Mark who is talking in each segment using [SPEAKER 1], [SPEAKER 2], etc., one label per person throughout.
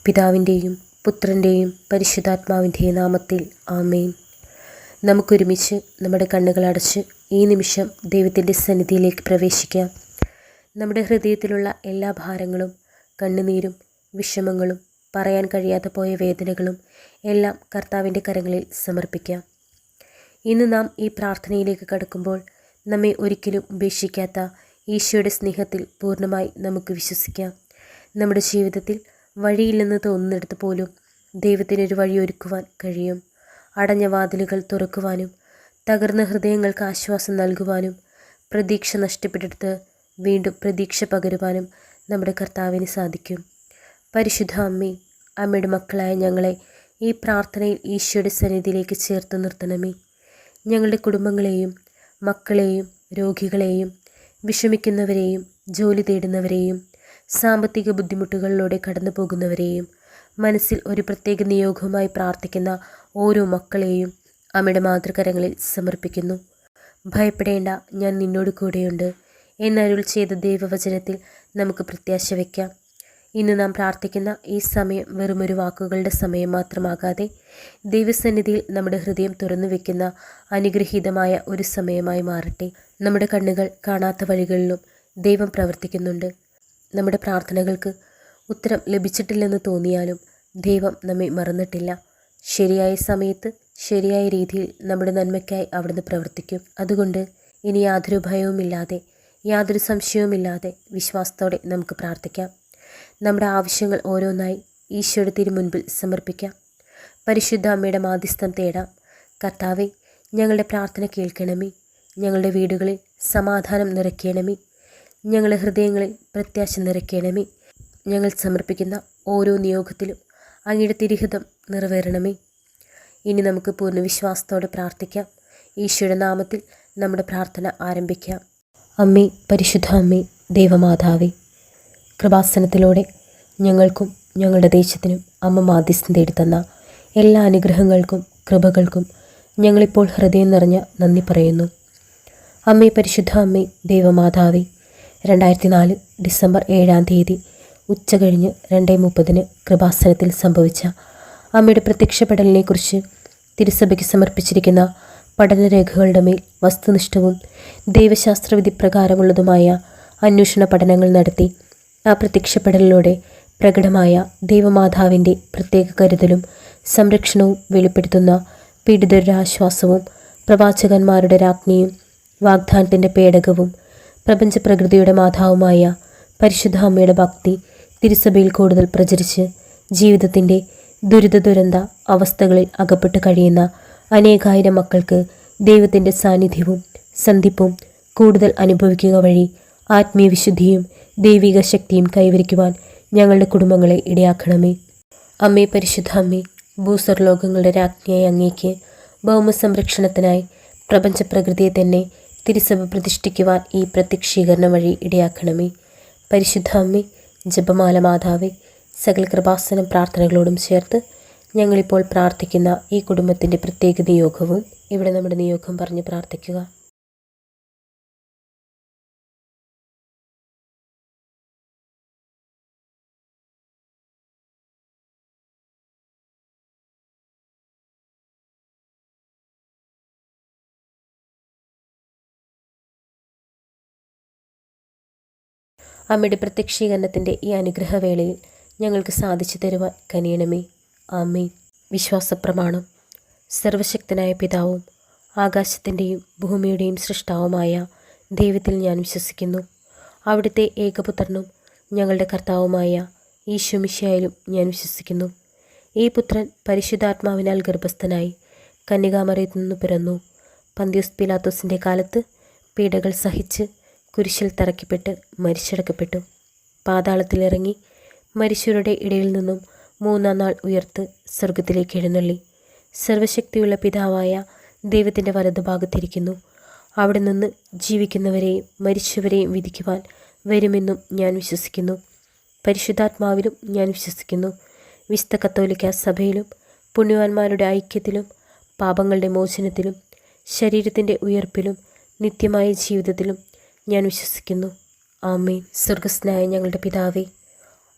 [SPEAKER 1] പിതാവിൻ്റെയും പുത്രൻ്റെയും പരിശുദ്ധാത്മാവിൻ്റെയും നാമത്തിൽ ആമേൻ. നമുക്കൊരുമിച്ച് നമ്മുടെ കണ്ണുകൾ അടച്ച് ഈ നിമിഷം ദൈവത്തിൻ്റെ സന്നിധിയിലേക്ക് പ്രവേശിക്കാം. നമ്മുടെ ഹൃദയത്തിലുള്ള എല്ലാ ഭാരങ്ങളും, കണ്ണുനീരും, വിഷമങ്ങളും, പറയാൻ കഴിയാതെ പോയ വേദനകളും എല്ലാം കർത്താവിൻ്റെ കരങ്ങളിൽ സമർപ്പിക്കാം. ഇന്ന് നാം ഈ പ്രാർത്ഥനയിലേക്ക് കടക്കുമ്പോൾ നമ്മെ ഒരിക്കലും ഉപേക്ഷിക്കാത്ത ഈശോയുടെ സ്നേഹത്തിൽ പൂർണ്ണമായി നമുക്ക് വിശ്വസിക്കാം. നമ്മുടെ ജീവിതത്തിൽ വഴിയില്ലെന്ന് തോന്നുന്നിടത്ത് പോലും ദൈവത്തിനൊരു വഴിയൊരുക്കുവാൻ കഴിയും. അടഞ്ഞ വാതിലുകൾ തുറക്കുവാനും തകർന്ന ഹൃദയങ്ങൾക്ക് ആശ്വാസം നൽകുവാനും പ്രതീക്ഷ നഷ്ടപ്പെട്ടെടുത്ത് വീണ്ടും പ്രതീക്ഷ പകരുവാനും നമ്മുടെ കർത്താവിന് സാധിക്കും. പരിശുദ്ധ അമ്മേ, അമ്മയുടെ മക്കളായ ഞങ്ങളെ ഈ പ്രാർത്ഥനയിൽ ഈശോയുടെ സന്നിധിയിലേക്ക് ചേർത്ത് നിർത്തണമേ. ഞങ്ങളുടെ കുടുംബങ്ങളെയും മക്കളെയും രോഗികളെയും വിഷമിക്കുന്നവരെയും ജോലി തേടുന്നവരെയും സാമ്പത്തിക ബുദ്ധിമുട്ടുകളിലൂടെ കടന്നു പോകുന്നവരെയും മനസ്സിൽ ഒരു പ്രത്യേക നിയോഗവുമായി പ്രാർത്ഥിക്കുന്ന ഓരോ മക്കളെയും അമ്മയുടെ മാതൃകരങ്ങളിൽ സമർപ്പിക്കുന്നു. ഭയപ്പെടേണ്ട, ഞാൻ നിന്നോട് കൂടെയുണ്ട് എന്നരുൾ ചെയ്ത ദൈവവചനത്തിൽ നമുക്ക് പ്രത്യാശ വയ്ക്കാം. ഇന്ന് നാം പ്രാർത്ഥിക്കുന്ന ഈ സമയം വെറുമൊരു വാക്കുകളുടെ സമയം മാത്രമാകാതെ ദൈവസന്നിധിയിൽ നമ്മുടെ ഹൃദയം തുറന്നു വയ്ക്കുന്ന അനുഗ്രഹീതമായ ഒരു സമയമായി മാറട്ടെ. നമ്മുടെ കണ്ണുകൾ കാണാത്ത വഴികളിലും ദൈവം പ്രവർത്തിക്കുന്നുണ്ട്. നമ്മുടെ പ്രാർത്ഥനകൾക്ക് ഉത്തരം ലഭിച്ചിട്ടില്ലെന്ന് തോന്നിയാലും ദൈവം നമ്മെ മറന്നിട്ടില്ല. ശരിയായ സമയത്ത് ശരിയായ രീതിയിൽ നമ്മുടെ നന്മയ്ക്കായി അവിടുന്ന് പ്രവർത്തിക്കും. അതുകൊണ്ട് ഇനി യാതൊരു ഭയവുമില്ലാതെ, യാതൊരു സംശയവുമില്ലാതെ വിശ്വാസത്തോടെ നമുക്ക് പ്രാർത്ഥിക്കാം. നമ്മുടെ ആവശ്യങ്ങൾ ഓരോന്നായി ഈശോയുടെ തിരുമുൻപിൽ സമർപ്പിക്കാം. പരിശുദ്ധ അമ്മയുടെ മാധ്യസ്ഥം തേടാം. കർത്താവെ, ഞങ്ങളുടെ പ്രാർത്ഥന കേൾക്കണമേ. ഞങ്ങളുടെ വീടുകളിൽ സമാധാനം നിറയ്ക്കണമേ. ഞങ്ങളുടെ ഹൃദയങ്ങളിൽ പ്രത്യാശ നിറയ്ക്കണമേ. ഞങ്ങൾ സമർപ്പിക്കുന്ന ഓരോ നിയോഗത്തിലും അങ്ങയുടെ തിരുഹിതം നിറവേറണമേ. ഇനി നമുക്ക് പൂർണ്ണ വിശ്വാസത്തോടെ പ്രാർത്ഥിക്കാം. ഈശോയുടെ നാമത്തിൽ നമ്മുടെ പ്രാർത്ഥന ആരംഭിക്കാം. അമ്മേ, പരിശുദ്ധ അമ്മേ, ദൈവമാതാവേ, കൃപാസനത്തിലൂടെ ഞങ്ങൾക്കും ഞങ്ങളുടെ ദേശത്തിനും അമ്മ മാധ്യസ്ഥം തേടിത്തന്ന എല്ലാ അനുഗ്രഹങ്ങൾക്കും കൃപകൾക്കും ഞങ്ങളിപ്പോൾ ഹൃദയം നിറഞ്ഞ നന്ദി പറയുന്നു. അമ്മേ, പരിശുദ്ധ അമ്മേ, ദൈവമാതാവേ, 2004 ഡിസംബർ 7 ഉച്ചകഴിഞ്ഞ് 2:30 കൃപാസനത്തിൽ സംഭവിച്ച അമ്മയുടെ പ്രത്യക്ഷപ്പെടലിനെക്കുറിച്ച് തിരുസഭയ്ക്ക് സമർപ്പിച്ചിരിക്കുന്ന പഠനരേഖകളുടെ മേൽ വസ്തുനിഷ്ഠവും ദൈവശാസ്ത്രവിധി പ്രകാരമുള്ളതുമായ അന്വേഷണ പഠനങ്ങൾ നടത്തി ആ പ്രത്യക്ഷപ്പെടലിലൂടെ പ്രകടമായ ദൈവമാതാവിൻ്റെ പ്രത്യേക കരുതലും സംരക്ഷണവും വെളിപ്പെടുത്തുന്ന പീഡിതരുടെ ആശ്വാസവും പ്രവാചകന്മാരുടെ രാജ്ഞിയും വാഗ്ദാനത്തിൻ്റെ പേടകവും പ്രപഞ്ചപ്രകൃതിയുടെ മാതാവുമായ പരിശുദ്ധ അമ്മയുടെ ഭക്തി തിരുസഭയിൽ കൂടുതൽ പ്രചരിച്ച് ജീവിതത്തിൻ്റെ ദുരിത അവസ്ഥകളിൽ അകപ്പെട്ട് കഴിയുന്ന അനേകായിരം മക്കൾക്ക് ദൈവത്തിൻ്റെ സാന്നിധ്യവും സന്ധിപ്പും കൂടുതൽ അനുഭവിക്കുക വഴി ആത്മീയ വിശുദ്ധിയും ദൈവിക ശക്തിയും കൈവരിക്കുവാൻ ഞങ്ങളുടെ കുടുംബങ്ങളെ ഇടയാക്കണമേ. അമ്മേ, പരിശുദ്ധ അമ്മേ, ഭൂസ്വർലോകങ്ങളുടെ രാജ്ഞിയായ അങ്ങേക്ക് ഭൗമസംരക്ഷണത്തിനായി പ്രപഞ്ചപ്രകൃതിയെ തന്നെ തിരുസഭ പ്രതിഷ്ഠിക്കുവാൻ ഈ പ്രത്യക്ഷീകരണം വഴി ഇടയാക്കണമേ. പരിശുദ്ധ അമ്മേ, ജപമാല മാതാവേ, സകല കൃപാസനം പ്രാർത്ഥനകളോടും ചേർത്ത് ഞങ്ങളിപ്പോൾ പ്രാർത്ഥിക്കുന്ന ഈ കുടുംബത്തിൻ്റെ പ്രത്യേക നിയോഗവും ഇവിടെ നമ്മുടെ നിയോഗം പറഞ്ഞ് പ്രാർത്ഥിക്കുക. അമ്മയുടെ പ്രത്യക്ഷീകരണത്തിൻ്റെ ഈ അനുഗ്രഹവേളയിൽ ഞങ്ങൾക്ക് സാധിച്ചു തരുവാൻ കനിയണമേ. ആമേൻ. വിശ്വാസപ്രമാണം. സർവശക്തനായ പിതാവും ആകാശത്തിൻ്റെയും ഭൂമിയുടെയും സൃഷ്ടാവുമായ ദൈവത്തിൽ ഞാൻ വിശ്വസിക്കുന്നു. അവിടുത്തെ ഏകപുത്രനും ഞങ്ങളുടെ കർത്താവുമായ ഈശോ മിശിഹായിലും ഞാൻ വിശ്വസിക്കുന്നു. ഈ പുത്രൻ പരിശുദ്ധാത്മാവിനാൽ ഗർഭസ്ഥനായി കന്യകാമറിയത്തിൽ നിന്ന് പിറന്നു. പന്തിയോസ് പീലാത്തോസിൻ്റെ കാലത്ത് പീഡകൾ സഹിച്ച് കുരിശിൽ തറയ്ക്കപ്പെട്ട് മരിച്ചടക്കപ്പെട്ടു. പാതാളത്തിലിറങ്ങി മരിച്ചവരുടെ ഇടയിൽ നിന്നും 3-ാം നാൾ ഉയർത്ത് സ്വർഗത്തിലേക്ക് എഴുന്നള്ളി സർവശക്തിയുള്ള പിതാവായ ദൈവത്തിൻ്റെ വലതുഭാഗത്തിരിക്കുന്നു. അവിടെ നിന്ന് ജീവിക്കുന്നവരെയും മരിച്ചവരെയും വിധിക്കുവാൻ വരുമെന്നും ഞാൻ വിശ്വസിക്കുന്നു. പരിശുദ്ധാത്മാവിലും ഞാൻ വിശ്വസിക്കുന്നു. വിശുദ്ധ കത്തോലിക്ക സഭയിലും പുണ്യവാന്മാരുടെ ഐക്യത്തിലും പാപങ്ങളുടെ മോചനത്തിലും ശരീരത്തിൻ്റെ ഉയർപ്പിലും നിത്യമായ ജീവിതത്തിലും ഞാൻ വിശ്വസിക്കുന്നു. ആമേൻ. സ്വർഗസ്നായ ഞങ്ങളുടെ പിതാവേ,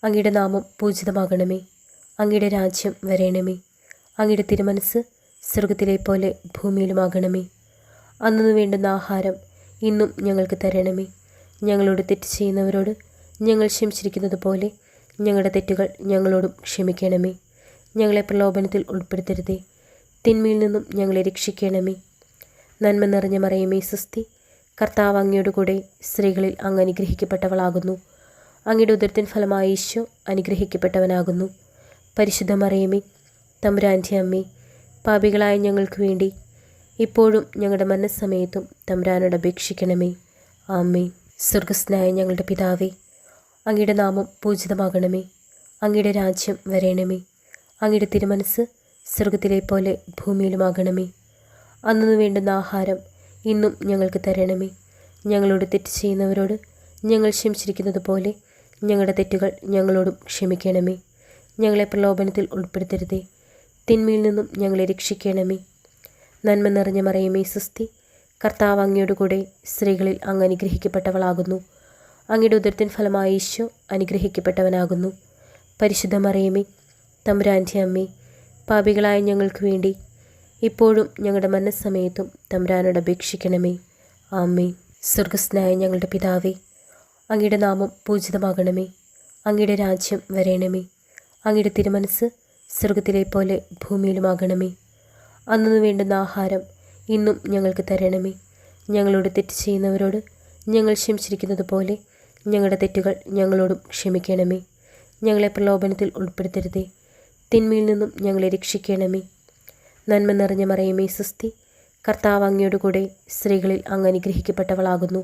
[SPEAKER 1] അങ്ങയുടെ നാമം പൂജിതമാകണമേ. അങ്ങയുടെ രാജ്യം വരേണമേ. അങ്ങയുടെ തിരുമനസ് സ്വർഗത്തിലെ പോലെ ഭൂമിയിലുമാകണമേ. അന്നു വേണ്ടുന്ന ആഹാരം ഇന്നും ഞങ്ങൾക്ക് തരണമേ. ഞങ്ങളോട് തെറ്റ് ചെയ്യുന്നവരോട് ഞങ്ങൾ ക്ഷമിച്ചിരിക്കുന്നത് പോലെ ഞങ്ങളുടെ തെറ്റുകൾ ഞങ്ങളോടും ക്ഷമിക്കണമേ. ഞങ്ങളെ പ്രലോഭനത്തിൽ ഉൾപ്പെടുത്തരുതേ, തിന്മയിൽ നിന്നും ഞങ്ങളെ രക്ഷിക്കണമേ. നന്മ നിറഞ്ഞ മറിയമേ സ്വസ്തി, കർത്താവ് അങ്ങയോട് കൂടെ സ്ത്രീകളിൽ അങ്ങ് അനുഗ്രഹിക്കപ്പെട്ടവളാകുന്നു. അങ്ങയുടെ ഉദരത്തിൻ ഫലമായ ഈശോ അനുഗ്രഹിക്കപ്പെട്ടവനാകുന്നു. പരിശുദ്ധ മറിയമേ, തമ്പുരാൻ്റെ അമ്മേ, പാപികളായ ഞങ്ങൾക്ക് വേണ്ടി ഇപ്പോഴും ഞങ്ങളുടെ മരണസമയത്തും തമ്പുരാനോട് അപേക്ഷിക്കണമേ. ആമേൻ. സ്വർഗസ്നായ ഞങ്ങളുടെ പിതാവേ, അങ്ങയുടെ നാമം പൂജിതമാകണമേ. അങ്ങയുടെ രാജ്യം വരേണമേ. അങ്ങയുടെ തിരുമനസ് സ്വർഗത്തിലെ പോലെ ഭൂമിയിലുമാകണമേ. അന്നു വേണ്ടുന്ന ആഹാരം ഇന്നും ഞങ്ങൾക്ക് തരണമേ. ഞങ്ങളോട് തെറ്റ് ചെയ്യുന്നവരോട് ഞങ്ങൾ ക്ഷമിച്ചിരിക്കുന്നത് പോലെ ഞങ്ങളുടെ തെറ്റുകൾ ഞങ്ങളോടും ക്ഷമിക്കണമേ. ഞങ്ങളെ പ്രലോഭനത്തിൽ ഉൾപ്പെടുത്തരുതേ, തിന്മയിൽ നിന്നും ഞങ്ങളെ രക്ഷിക്കണമേ. നന്മ നിറഞ്ഞ മറിയമേ സ്വസ്തി, കർത്താവ് അങ്ങയോട് കൂടെ സ്ത്രീകളിൽ അങ്ങ് അനുഗ്രഹിക്കപ്പെട്ടവളാകുന്നു. അങ്ങയുടെ ഉദരത്തിൻ ഫലമായ ഈശോ അനുഗ്രഹിക്കപ്പെട്ടവനാകുന്നു. പരിശുദ്ധ മറിയമേ, തമ്പുരാൻ്റെ അമ്മേ, പാപികളായ ഞങ്ങൾക്ക് വേണ്ടി ഇപ്പോഴും ഞങ്ങളുടെ മരണസമയത്തും തമ്പുരാനോട് അപേക്ഷിക്കണമേ. ആമേൻ. സ്വർഗസ്നായ ഞങ്ങളുടെ പിതാവേ, അങ്ങയുടെ നാമം പൂജിതമാകണമേ. അങ്ങയുടെ രാജ്യം വരേണമേ. അങ്ങയുടെ തിരുമനസ് സ്വർഗത്തിലെ പോലെ ഭൂമിയിലുമാകണമേ. അന്നു വേണ്ടുന്ന ആഹാരം ഇന്നും ഞങ്ങൾക്ക് തരണമേ. ഞങ്ങളോട് തെറ്റ് ചെയ്യുന്നവരോട് ഞങ്ങൾ ക്ഷമിച്ചിരിക്കുന്നത് പോലെ ഞങ്ങളുടെ തെറ്റുകൾ ഞങ്ങളോടും ക്ഷമിക്കണമേ. ഞങ്ങളെ പ്രലോഭനത്തിൽ ഉൾപ്പെടുത്തരുതേ, തിന്മയിൽ നിന്നും ഞങ്ങളെ രക്ഷിക്കണമേ. നന്മ നിറഞ്ഞ മറിയമേ സ്വസ്തി, കർത്താവ് അങ്ങയോട് കൂടെ സ്ത്രീകളിൽ അങ്ങ് അനുഗ്രഹിക്കപ്പെട്ടവളാകുന്നു.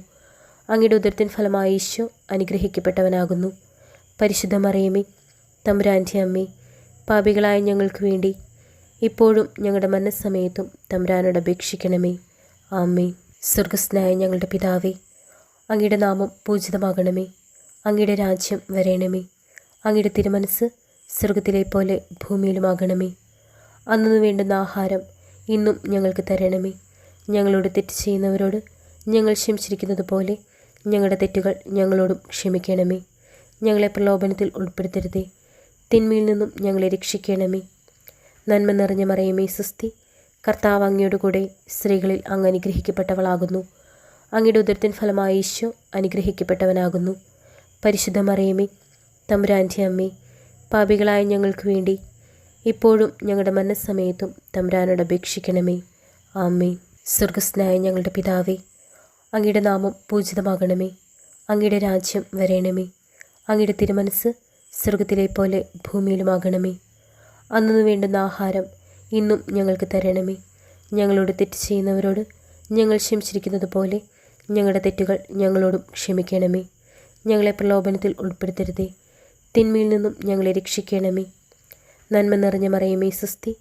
[SPEAKER 1] അങ്ങയുടെ ഉദരത്തിൻ ഫലമായ ഈശോ അനുഗ്രഹിക്കപ്പെട്ടവനാകുന്നു. പരിശുദ്ധ മറിയമേ, തമ്പുരാൻ്റെ അമ്മേ, പാപികളായ ഞങ്ങൾക്ക് വേണ്ടി ഇപ്പോഴും ഞങ്ങളുടെ മരണസമയത്തും തമ്പുരാനോട് അപേക്ഷിക്കണമേ. ആമേൻ. സ്വർഗസ്നായ ഞങ്ങളുടെ പിതാവേ, അങ്ങയുടെ നാമം പൂജിതമാകണമേ. അങ്ങയുടെ രാജ്യം വരേണമേ. അങ്ങയുടെ തിരുമനസ് സ്വർഗത്തിലെ പോലെ ഭൂമിയിലുമാകണമേ. അന്നു വേണ്ടുന്ന ആഹാരം ഇന്നും ഞങ്ങൾക്ക് തരണമേ. ഞങ്ങളോട് തെറ്റ് ചെയ്യുന്നവരോട് ഞങ്ങൾ ക്ഷമിച്ചിരിക്കുന്നത് പോലെ ഞങ്ങളുടെ തെറ്റുകൾ ഞങ്ങളോടും ക്ഷമിക്കണമേ. ഞങ്ങളെ പ്രലോഭനത്തിൽ ഉൾപ്പെടുത്തരുതേ, തിന്മയിൽ നിന്നും ഞങ്ങളെ രക്ഷിക്കണമേ. നന്മ നിറഞ്ഞ മറിയമേ സ്വസ്തി, കർത്താവ് അങ്ങയോട് കൂടെ സ്ത്രീകളിൽ അങ്ങ് അനുഗ്രഹിക്കപ്പെട്ടവളാകുന്നു. അങ്ങയുടെ ഉദരത്തിൻ ഫലമായ ഈശോ അനുഗ്രഹിക്കപ്പെട്ടവനാകുന്നു. പരിശുദ്ധ മറിയമേ, തമ്പുരാൻ്റെ അമ്മേ, പാപികളായ ഞങ്ങൾക്ക് വേണ്ടി ഇപ്പോഴും ഞങ്ങളുടെ മരണസമയത്തും തമ്പുരാനോട് അപേക്ഷിക്കണമേ. ആമേൻ. സ്വർഗസ്നായ ഞങ്ങളുടെ പിതാവേ, അങ്ങയുടെ നാമം പൂജിതമാകണമേ. അങ്ങയുടെ രാജ്യം വരേണമേ. അങ്ങയുടെ തിരുമനസ് സ്വർഗത്തിലെ പോലെ ഭൂമിയിലുമാകണമേ. അന്നു വേണ്ടുന്ന ആഹാരം ഇന്നും ഞങ്ങൾക്ക് തരണമേ. ഞങ്ങളോട് തെറ്റ് ചെയ്യുന്നവരോട് ഞങ്ങൾ ക്ഷമിച്ചിരിക്കുന്നത് പോലെ ഞങ്ങളുടെ തെറ്റുകൾ ഞങ്ങളോടും ക്ഷമിക്കണമേ. ഞങ്ങളെ പ്രലോഭനത്തിൽ ഉൾപ്പെടുത്തരുതേ, തിന്മയിൽ നിന്നും ഞങ്ങളെ രക്ഷിക്കണമേ. നന്മ നിറഞ്ഞ മറിയമേ സ്വസ്തി,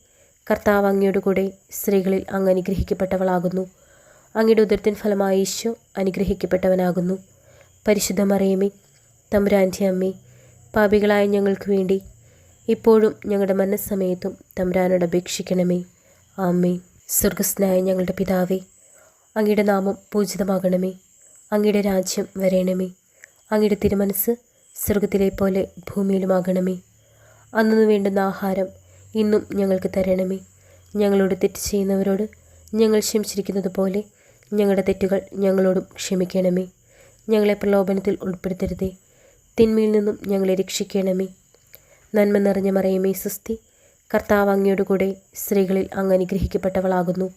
[SPEAKER 1] കർത്താവ് അങ്ങയോട് കൂടെ സ്ത്രീകളിൽ അങ്ങ് അനുഗ്രഹിക്കപ്പെട്ടവളാകുന്നു. അങ്ങയുടെ ഉദരത്തിൻ ഫലമായ ഈശോ അനുഗ്രഹിക്കപ്പെട്ടവനാകുന്നു. പരിശുദ്ധ മറിയമേ, തമ്പുരാൻ്റെ അമ്മേ, പാപികളായ ഞങ്ങൾക്ക് വേണ്ടി ഇപ്പോഴും ഞങ്ങളുടെ മരണസമയത്തും തമ്പുരാനോട് അപേക്ഷിക്കണമേ. ആമേൻ. സ്വർഗസ്നായ ഞങ്ങളുടെ പിതാവേ, അങ്ങയുടെ നാമം പൂജിതമാകണമേ. അങ്ങയുടെ രാജ്യം വരേണമേ. അങ്ങയുടെ തിരുമനസ് സ്വർഗത്തിലെ പോലെ ഭൂമിയിലുമാകണമേ. അന്നു വേണ്ടുന്ന ആഹാരം ഇന്നും ഞങ്ങൾക്ക് തരണമേ. ഞങ്ങളോട് തെറ്റ് ചെയ്യുന്നവരോട് ഞങ്ങൾ ക്ഷമിച്ചിരിക്കുന്നത് പോലെ ഞങ്ങളുടെ തെറ്റുകൾ ഞങ്ങളോടും ക്ഷമിക്കണമേ. ഞങ്ങളെ പ്രലോഭനത്തിൽ ഉൾപ്പെടുത്തരുതേ, തിന്മയിൽ നിന്നും ഞങ്ങളെ രക്ഷിക്കണമേ. നന്മ നിറഞ്ഞ മറിയമേ സ്വസ്തി, കർത്താവ് അങ്ങയോട് കൂടെ സ്ത്രീകളിൽ അങ്ങ് അനുഗ്രഹിക്കപ്പെട്ടവളാകുന്നു.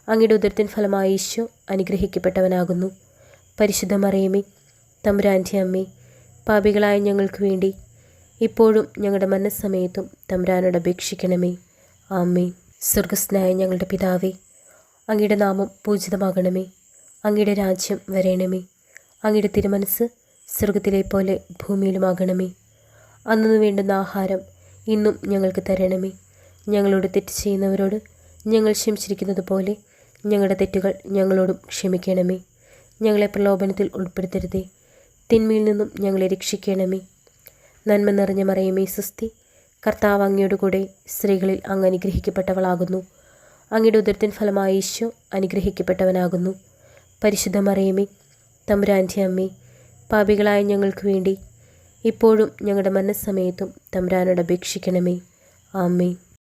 [SPEAKER 1] അങ്ങയുടെ ഉദരത്തിൻ ഫലമായ ഈശോ അനുഗ്രഹിക്കപ്പെട്ടവനാകുന്നു. പരിശുദ്ധ മറിയമേ, തമ്പുരാൻ്റെ അമ്മേ, പാപികളായ ഞങ്ങൾക്ക് വേണ്ടി ഇപ്പോഴും ഞങ്ങളുടെ മരണസമയത്തും തമ്പുരാനോട് അപേക്ഷിക്കണമേ. ആമേൻ. സ്വർഗസ്നായ ഞങ്ങളുടെ പിതാവേ, അങ്ങയുടെ നാമം പൂജിതമാകണമേ. അങ്ങയുടെ രാജ്യം വരേണമേ. അങ്ങയുടെ തിരുമനസ് സ്വർഗത്തിലെ പോലെ ഭൂമിയിലുമാകണമേ. അന്നു വേണ്ടുന്ന ആഹാരം ഇന്നും ഞങ്ങൾക്ക് തരണമേ. ഞങ്ങളോട് തെറ്റ് ചെയ്യുന്നവരോട് ഞങ്ങൾ ക്ഷമിച്ചിരിക്കുന്നത് പോലെ ഞങ്ങളുടെ തെറ്റുകൾ ഞങ്ങളോടും ക്ഷമിക്കണമേ. ഞങ്ങളെ പ്രലോഭനത്തിൽ ഉൾപ്പെടുത്തരുതേ, തിന്മയിൽ നിന്നും ഞങ്ങളെ രക്ഷിക്കണമേ. നന്മ നിറഞ്ഞ മറിയമേ സ്വസ്തി, കർത്താവ് അങ്ങയോട് കൂടെ സ്ത്രീകളിൽ അങ്ങ് അനുഗ്രഹിക്കപ്പെട്ടവളാകുന്നു. അങ്ങയുടെ ഉദരത്തിൻ ഫലമായ ഈശോ അനുഗ്രഹിക്കപ്പെട്ടവനാകുന്നു. പരിശുദ്ധ മറിയമേ, തമ്പുരാൻ്റെ അമ്മേ, പാപികളായ ഞങ്ങൾക്ക് വേണ്ടി ഇപ്പോഴും ഞങ്ങളുടെ മരണസമയത്തും തമ്പുരാനോട് അപേക്ഷിക്കണമേ. ആമേൻ.